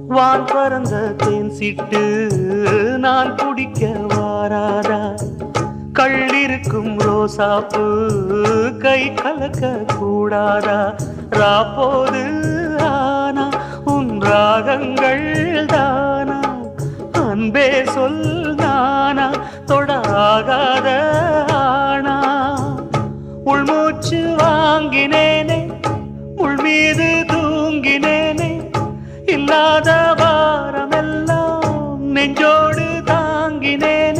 வான் பறந்த தேன் சிட்டு நான் குடிக்க வாராதா, கள்ளிருக்கும் ரோசாப்பு கை கலக்க கூடாதா, ராப்போது ஆனா உன் ராகங்கள் தானா, அன்பே சொல் நானா தொடாகாத ஆனா, உள்மூச்சு வாங்கினேனே உள் மீது தூங்கினேனே, இல்லாத